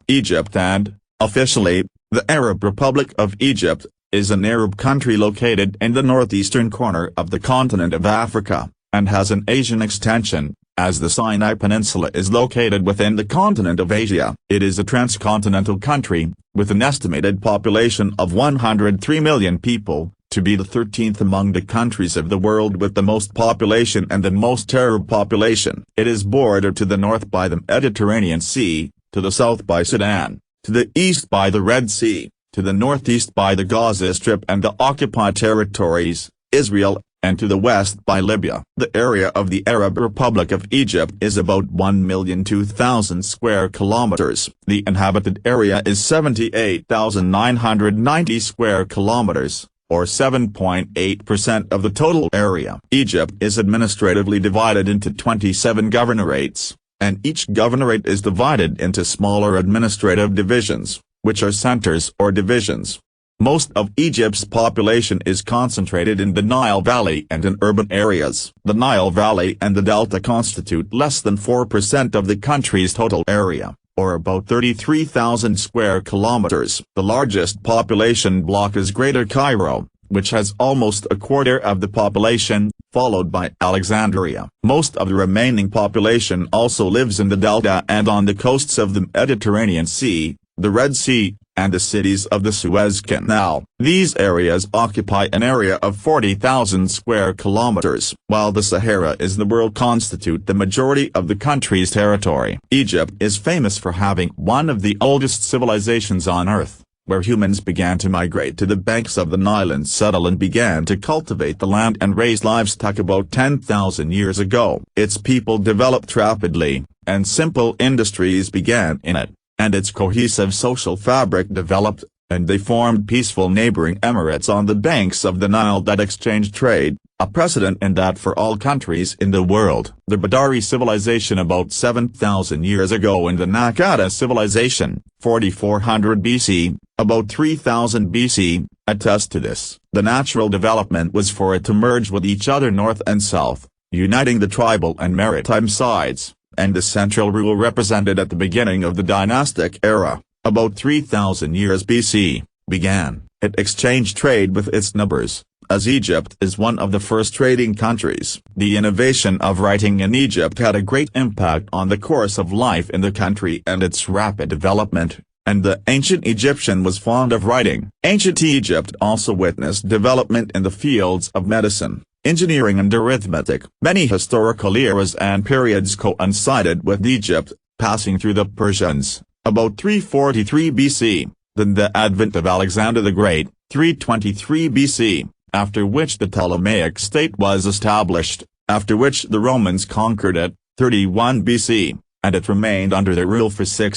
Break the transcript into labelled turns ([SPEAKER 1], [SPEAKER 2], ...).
[SPEAKER 1] Egypt and, officially, the Arab Republic of Egypt, is an Arab country located in the northeastern corner of the continent of Africa, and has an Asian extension, as the Sinai Peninsula is located within the continent of Asia. It is a transcontinental country, with an estimated population of 103 million people, to be the 13th among the countries of the world with the most population and the most Arab population. It is bordered to the north by the Mediterranean Sea, to the south by Sudan, to the east by the Red Sea, to the northeast by the Gaza Strip and the occupied territories, Israel, and to the west by Libya. The area of the Arab Republic of Egypt is about 1,002,000 square kilometers. The inhabited area is 78,990 square kilometers, or 7.8% of the total area. Egypt is administratively divided into 27 governorates, and each governorate is divided into smaller administrative divisions, which are centers or divisions. Most of Egypt's population is concentrated in the Nile Valley and in urban areas. The Nile Valley and the Delta constitute less than 4% of the country's total area, or about 33,000 square kilometers. The largest population block is Greater Cairo, which has almost a quarter of the population, followed by Alexandria. Most of the remaining population also lives in the Delta and on the coasts of the Mediterranean Sea, the Red Sea, and the cities of the Suez Canal. These areas occupy an area of 40,000 square kilometers, while the Sahara is the world constitute the majority of the country's territory. Egypt is famous for having one of the oldest civilizations on Earth, where humans began to migrate to the banks of the Nile and settle and began to cultivate the land and raise livestock about 10,000 years ago. Its people developed rapidly, and simple industries began in it, and its cohesive social fabric developed, and they formed peaceful neighboring emirates on the banks of the Nile that exchanged trade, a precedent in that for all countries in the world. The Badari civilization about 7,000 years ago and the Naqada civilization, 4400 BC, about 3000 BC, attest to this. The natural development was for it to merge with each other north and south, uniting the tribal and maritime sides, and the central rule represented at the beginning of the dynastic era, about 3000 years BC, began. It exchanged trade with its neighbors, as Egypt is one of the first trading countries. The innovation of writing in Egypt had a great impact on the course of life in the country and its rapid development, and the ancient Egyptian was fond of writing. Ancient Egypt also witnessed development in the fields of medicine, engineering and arithmetic. Many historical eras and periods coincided with Egypt, passing through the Persians, about 343 BC, then the advent of Alexander the Great, 323 BC, after which the Ptolemaic state was established, after which the Romans conquered it, 31 BC, and it remained under their rule for 6